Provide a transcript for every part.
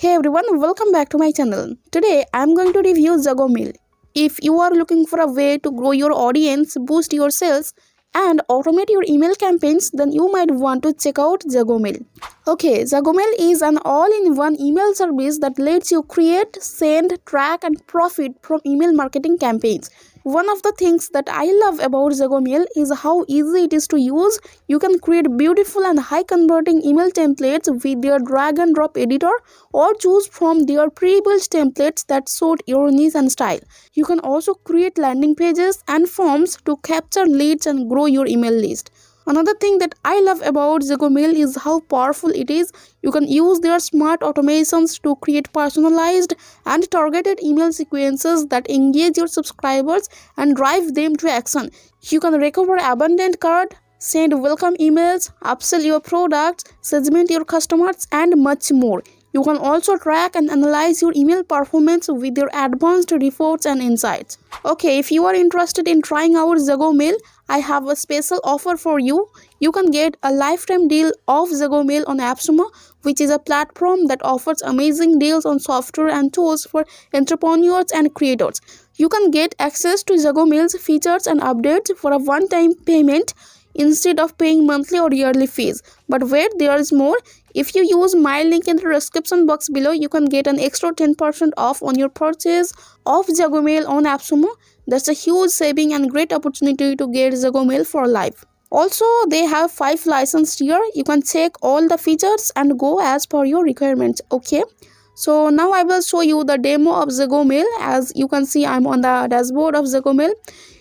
Hey everyone, welcome back to my channel. Today I am going to review Zagomail. If you are looking for a way to grow your audience, boost your sales, and automate your email campaigns, then you might want to check out Zagomail. Okay, Zagomail is an all-in-one email service that lets you create, send, track, and profit from email marketing campaigns. One of the things that I love about Zagomail is how easy it is to use. You can create beautiful and high converting email templates with their drag and drop editor or choose from their pre-built templates that suit your niche and style. You can also create landing pages and forms to capture leads and grow your email list. Another thing that I love about Zagomail is how powerful it is. You can use their smart automations to create personalized and targeted email sequences that engage your subscribers and drive them to action. You can recover abandoned cart, send welcome emails, upsell your products, segment your customers, and much more. You can also track and analyze your email performance with your advanced reports and insights. Okay, if you are interested in trying out Zagomail, I have a special offer for you. You can get a lifetime deal of Zagomail on AppSumo, which is a platform that offers amazing deals on software and tools for entrepreneurs and creators. You can get access to Zagomail's features and updates for a one-time payment instead of paying monthly or yearly fees. But wait, there is more. If you use my link in the description box below, you can get an extra 10% off on your purchase of Zagomail on AppSumo. That's a huge saving and great opportunity to get Zagomail for life. Also, they have 5 licensed tier. You can check all the features and go as per your requirements. Okay. So now I will show you the demo of Zagomail. As you can see, I'm on the dashboard of Zagomail.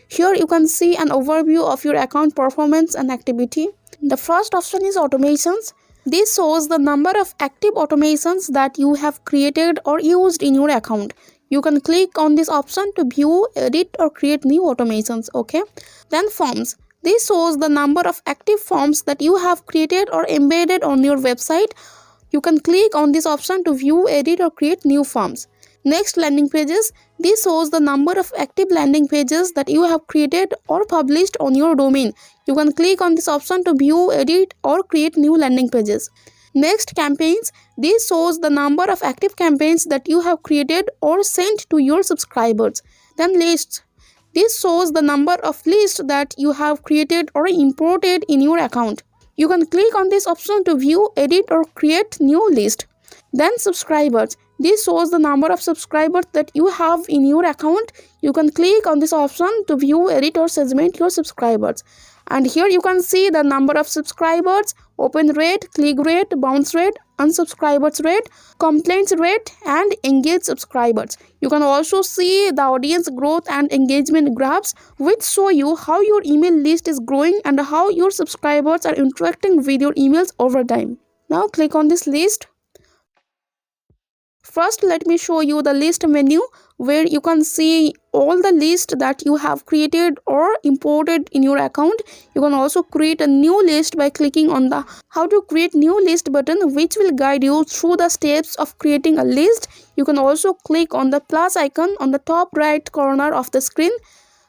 Here you can see an overview of your account performance and activity. The first option is automations. This shows the number of active automations that you have created or used in your account. You can click on this option to view, edit, or create new automations. Okay. Then forms. This shows the number of active forms that you have created or embedded on your website. You can click on this option to view, edit, or create new forms. Next, landing pages. This shows the number of active landing pages that you have created or published on your domain. You can click on this option to view, edit, or create new landing pages. Next, campaigns. This shows the number of active campaigns that you have created or sent to your subscribers. Then lists. This shows the number of lists that you have created or imported in your account. You can click on this option to view, edit, or create new list. Then subscribers. This shows the number of subscribers that you have in your account. You can click on this option to view, edit, or segment your subscribers. And here you can see the number of subscribers, open rate, click rate, bounce rate, unsubscribers rate, complaints rate, and engaged subscribers. You can also see the audience growth and engagement graphs, which show you how your email list is growing and how your subscribers are interacting with your emails over time. Now click on this list. First, let me show you the list menu, where you can see all the list that you have created or imported in your account. You can also create a new list by clicking on the how to create new list button, which will guide you through the steps of creating a list. You can also click on the plus icon on the top right corner of the screen.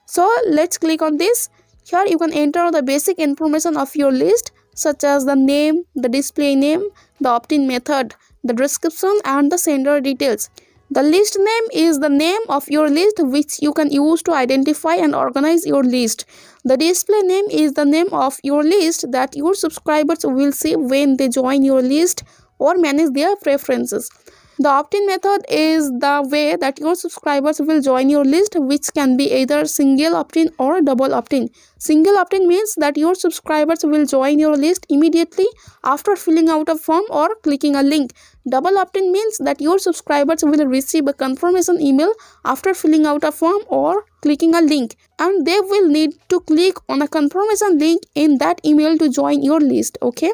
So let's click on this. Here you can enter the basic information of your list, such as the name, the display name, the opt-in method, the description, and the sender details. The list name is the name of your list, which you can use to identify and organize your list. The display name is the name of your list that your subscribers will see when they join your list or manage their preferences. The opt-in method is the way that your subscribers will join your list, which can be either single opt-in or double opt-in. Single opt-in means that your subscribers will join your list immediately after filling out a form or clicking a link. Double opt-in means that your subscribers will receive a confirmation email after filling out a form or clicking a link, and they will need to click on a confirmation link in that email to join your list. Okay.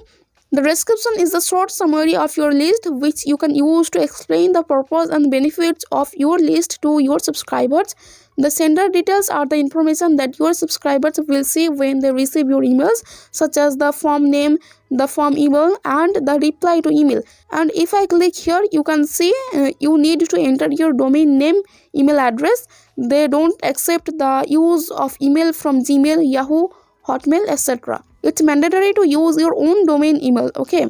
The description is the short summary of your list, which you can use to explain the purpose and benefits of your list to your subscribers. The sender details are the information that your subscribers will see when they receive your emails, such as the form name, the form email, and the reply to email. And if I click here, you can see you need to enter your domain name, email address. They don't accept the use of email from Gmail, Yahoo, Hotmail, etc. It's mandatory to use your own domain email. Okay.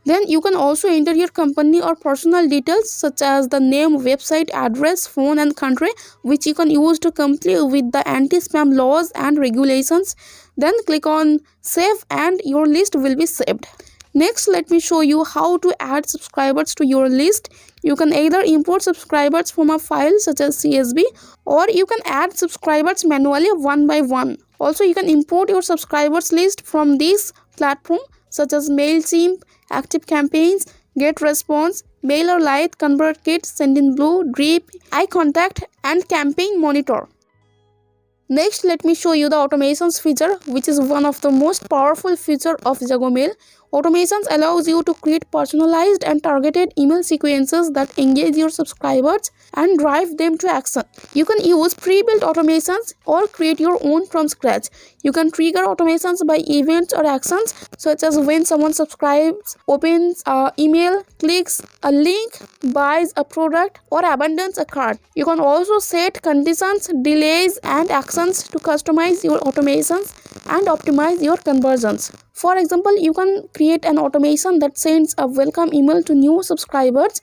Then you can also enter your company or personal details such as the name, website, address, phone and country, which you can use to comply with the anti-spam laws and regulations. Then click on save and your list will be saved. Next, let me show you how to add subscribers to your list. You can either import subscribers from a file such as CSV, or you can add subscribers manually one by one. Also, you can import your subscribers list from this platform such as MailChimp, Active Campaigns, Get Response, MailerLite, ConvertKit, Sendinblue, Drip, iContact, and Campaign Monitor. Next, let me show you the automations feature, which is one of the most powerful feature of Zagomail. Automations allows you to create personalized and targeted email sequences that engage your subscribers and drive them to action. You can use pre-built automations or create your own from scratch. You can trigger automations by events or actions such as when someone subscribes, opens an email, clicks a link, buys a product, or abandons a cart. You can also set conditions, delays, and actions to customize your automations and optimize your conversions. For example, you can create an automation that sends a welcome email to new subscribers,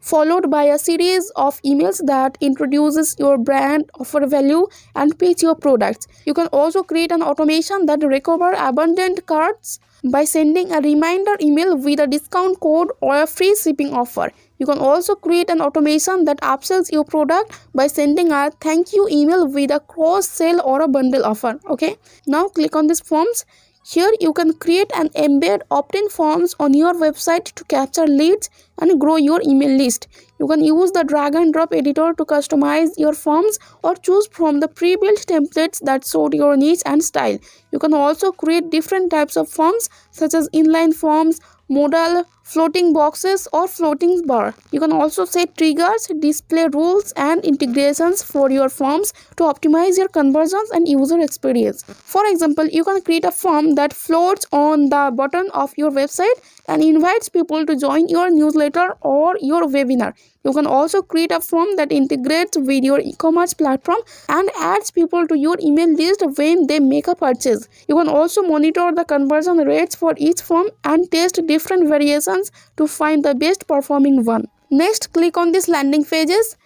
followed by a series of emails that introduces your brand, offer value, and pitch your products. You can also create an automation that recovers abandoned carts by sending a reminder email with a discount code or a free shipping offer. You can also create an automation that upsells your product by sending a thank you email with a cross sell or a bundle offer. Okay, now click on these forms. Here you can create and embed opt-in forms on your website to capture leads and grow your email list. You can use the drag and drop editor to customize your forms or choose from the pre-built templates that suit your niche and style. You can also create different types of forms such as inline forms, modal, floating boxes, or floating bar. You can also set triggers, display rules, and integrations for your forms to optimize your conversions and user experience. For example, you can create a form that floats on the bottom of your website and invites people to join your newsletter or your webinar. You can also create a form that integrates with your e-commerce platform and adds people to your email list when they make a purchase. You can also monitor the conversion rates for each form and test different variations to find the best performing one. Next, click on these landing pages.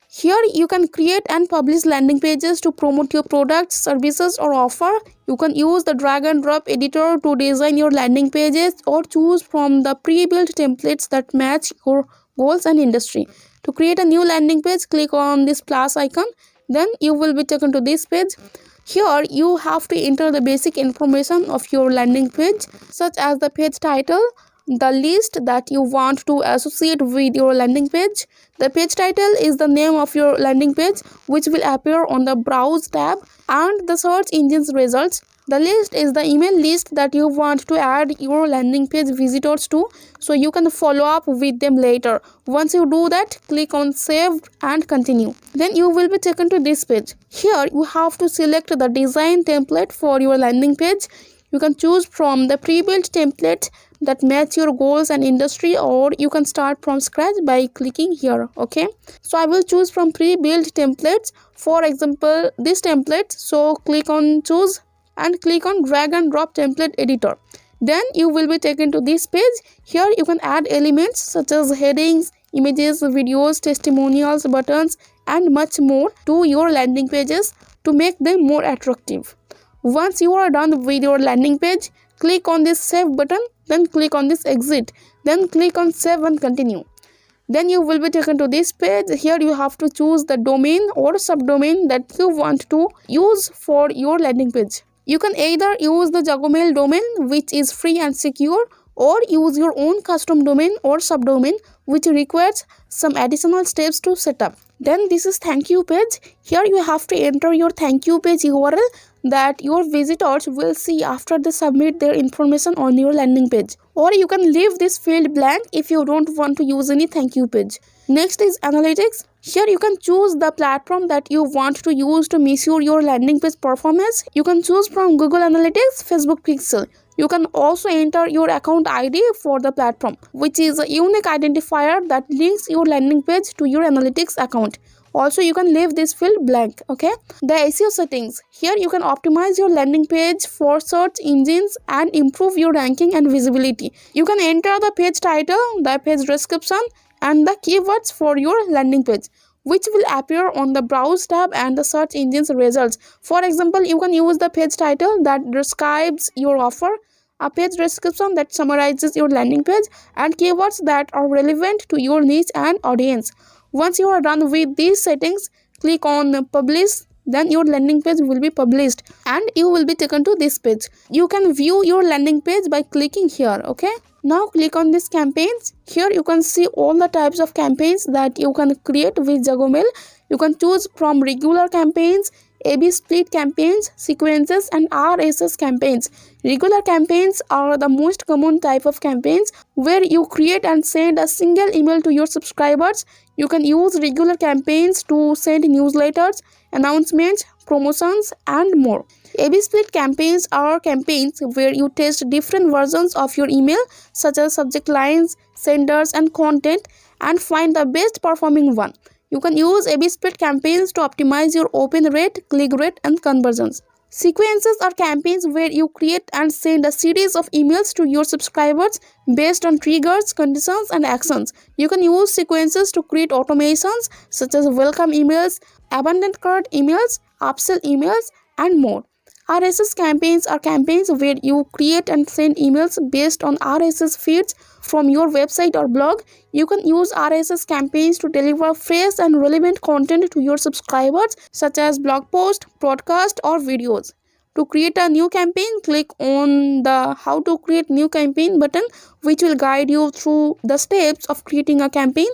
Here you can create and publish landing pages to promote your products, services, or offer. You can use the drag and drop editor to design your landing pages or choose from the pre-built templates that match your goals and industry. To create a new landing page, click on this plus icon. Then you will be taken to this page. Here you have to enter the basic information of your landing page, such as the page title, the list that you want to associate with your landing page. The page title is the name of your landing page, which will appear on the Browse tab and the search engine's results. The list is the email list that you want to add your landing page visitors to, so you can follow up with them later. Once you do that, click on Save and Continue. Then you will be taken to this page. Here you have to select the design template for your landing page. You can choose from the pre-built template that match your goals and industry, or you can start from scratch by clicking here. Okay, so I will choose from pre-built templates, for example this template. So click on choose and click on drag and drop template editor. Then you will be taken to this page. Here you can add elements such as headings, images, videos, testimonials, buttons, and much more to your landing pages to make them more attractive. Once you are done with your landing page, click on this save button, then click on this exit, then click on save and continue. Then you will be taken to this page. Here you have to choose the domain or subdomain that you want to use for your landing page. You can either use the Zagomail domain, which is free and secure, or use your own custom domain or subdomain, which requires some additional steps to set up. Then this is thank you page. Here you have to enter your thank you page URL that your visitors will see after they submit their information on your landing page. Or you can leave this field blank if you don't want to use any thank you page. Next is analytics. Here you can choose the platform that you want to use to measure your landing page performance. You can choose from Google Analytics, Facebook Pixel. You can also enter your account ID for the platform, which is a unique identifier that links your landing page to your analytics account. Also, you can leave this field blank. Okay, the SEO settings. Here you can optimize your landing page for search engines and improve your ranking and visibility. You can enter the page title, the page description, and the keywords for your landing page, which will appear on the browse tab and the search engine's results. For example, you can use the page title that describes your offer, a page description that summarizes your landing page, and keywords that are relevant to your niche and audience. Once you are done with these settings, click on publish. Then your landing page will be published and you will be taken to this page. You can view your landing page by clicking here. Okay, now click on this campaigns. Here you can see all the types of campaigns that you can create with Zagomail. You can choose from regular campaigns, A/B split campaigns, sequences, and RSS campaigns. Regular campaigns are the most common type of campaigns where you create and send a single email to your subscribers. You can use regular campaigns to send newsletters, announcements, promotions, and more. A/B split campaigns are campaigns where you test different versions of your email, such as subject lines, senders, and content, and find the best performing one. You can use A/B split campaigns to optimize your open rate, click rate, and conversions. Sequences are campaigns where you create and send a series of emails to your subscribers based on triggers, conditions, and actions. You can use sequences to create automations such as welcome emails, abandoned cart emails, upsell emails, and more. RSS campaigns are campaigns where you create and send emails based on RSS feeds from your website or blog. You can use RSS campaigns to deliver fresh and relevant content to your subscribers, such as blog posts, broadcasts, or videos. To create a new campaign, click on the How to Create New Campaign button, which will guide you through the steps of creating a campaign.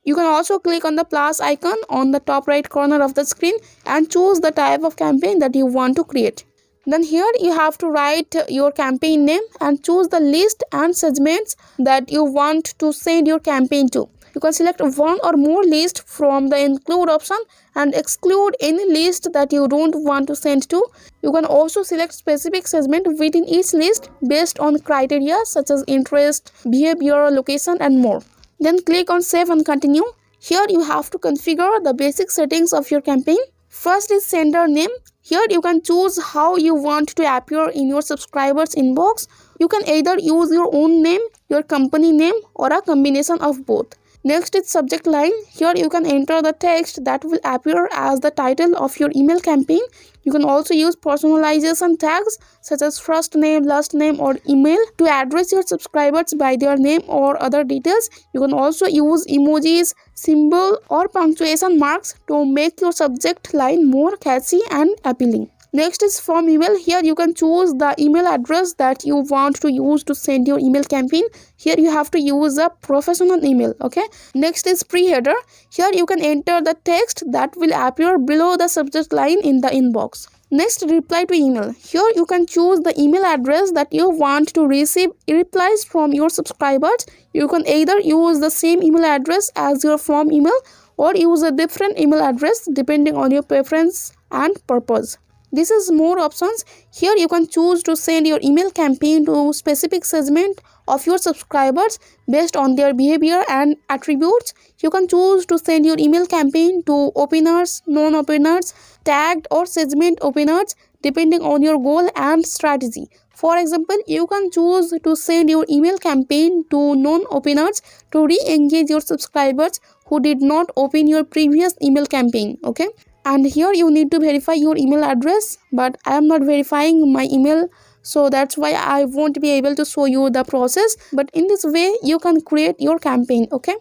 You can also click on the plus icon on the top right corner of the screen and choose the type of campaign that you want to create. Then here you have to write your campaign name and choose the list and segments that you want to send your campaign to. You can select one or more lists from the include option and exclude any list that you don't want to send to. You can also select specific segment within each list based on criteria such as interest, behavior, location, and more. Then click on save and continue. Here you have to configure the basic settings of your campaign. First is sender name. Here you can choose how you want to appear in your subscribers inbox. You can either use your own name, your company name, or a combination of both. Next is subject line. Here you can enter the text that will appear as the title of your email campaign. You can also use personalization tags such as first name, last name, or email to address your subscribers by their name or other details. You can also use emojis, symbol, or punctuation marks to make your subject line more catchy and appealing. Next is from email. Here you can choose the email address that you want to use to send your email campaign. Here you have to use a professional email. Okay. Next is pre-header. Here you can enter the text that will appear below the subject line in the inbox. Next, reply to email. Here you can choose the email address that you want to receive replies from your subscribers. You can either use the same email address as your form email or use a different email address depending on your preference and purpose. This is more options. Here you can choose to send your email campaign to specific segment of your subscribers based on their behavior and attributes. You can choose to send your email campaign to openers, non-openers, tagged or segment openers depending on your goal and strategy. For example, you can choose to send your email campaign to non-openers to re-engage your subscribers who did not open your previous email campaign. Okay. And here you need to verify your email address, but I am not verifying my email, so that's why I won't be able to show you the process. But in this way you can create your campaign. Okay.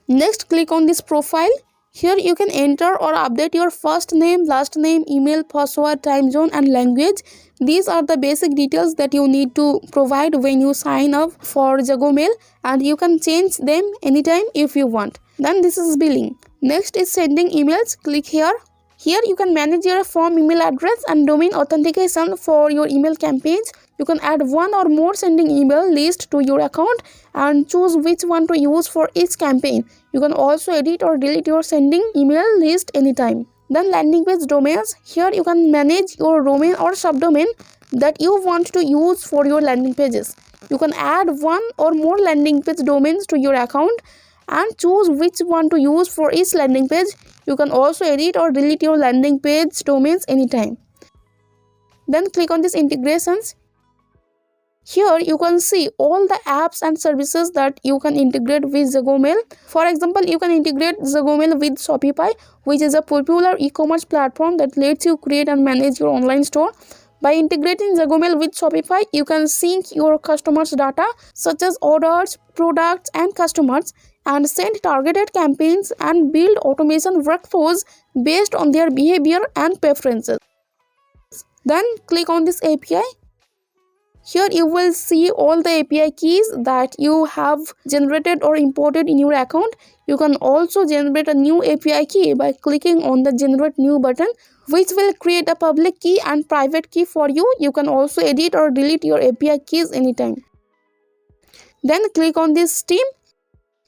Next, click on this profile. Here you can enter or update your first name, last name, email, password, time zone, and language. These are the basic details that you need to provide when you sign up for Zagomail, and you can change them anytime if you want. Then this is billing. Next is sending emails. Click here. Here you can manage your form email address and domain authentication for your email campaigns. You can add one or more sending email list to your account and choose which one to use for each campaign. You can also edit or delete your sending email list anytime. Then landing page domains. Here you can manage your domain or subdomain that you want to use for your landing pages. You can add one or more landing page domains to your account and choose which one to use for each landing page. You can also edit or delete your landing page domains anytime. Then click on this integrations. Here you can see all the apps and services that you can integrate with Zagomail. For example, you can integrate Zagomail with Shopify, which is a popular e-commerce platform that lets you create and manage your online store. By integrating Zagomail with Shopify, you can sync your customers' data such as orders, products, and customers, and send targeted campaigns and build automation workflows based on their behavior and preferences. Then click on this API. Here you will see all the API keys that you have generated or imported in your account. You can also generate a new API key by clicking on the generate new button, which will create a public key and private key for you. You can also edit or delete your API keys anytime. Then click on this team.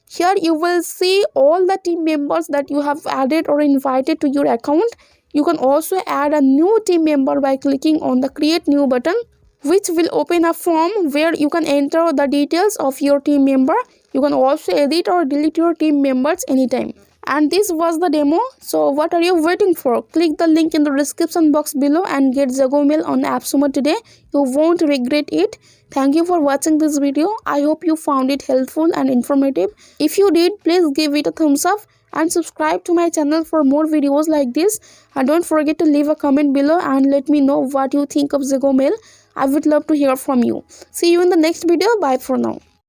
Here you will see all the team members that you have added or invited to your account. You can also add a new team member by clicking on the create new button, which will open a form where you can enter the details of your team member. You can also edit or delete your team members anytime. And this was the demo. So what are you waiting for? Click the link in the description box below and get Zagomail on AppSumo today. You won't regret it. Thank you for watching this video. I hope you found it helpful and informative. If you did, please give it a thumbs up and subscribe to my channel for more videos like this. And don't forget to leave a comment below and let me know what you think of Zagomail. I would love to hear from you. See you in the next video. Bye for now.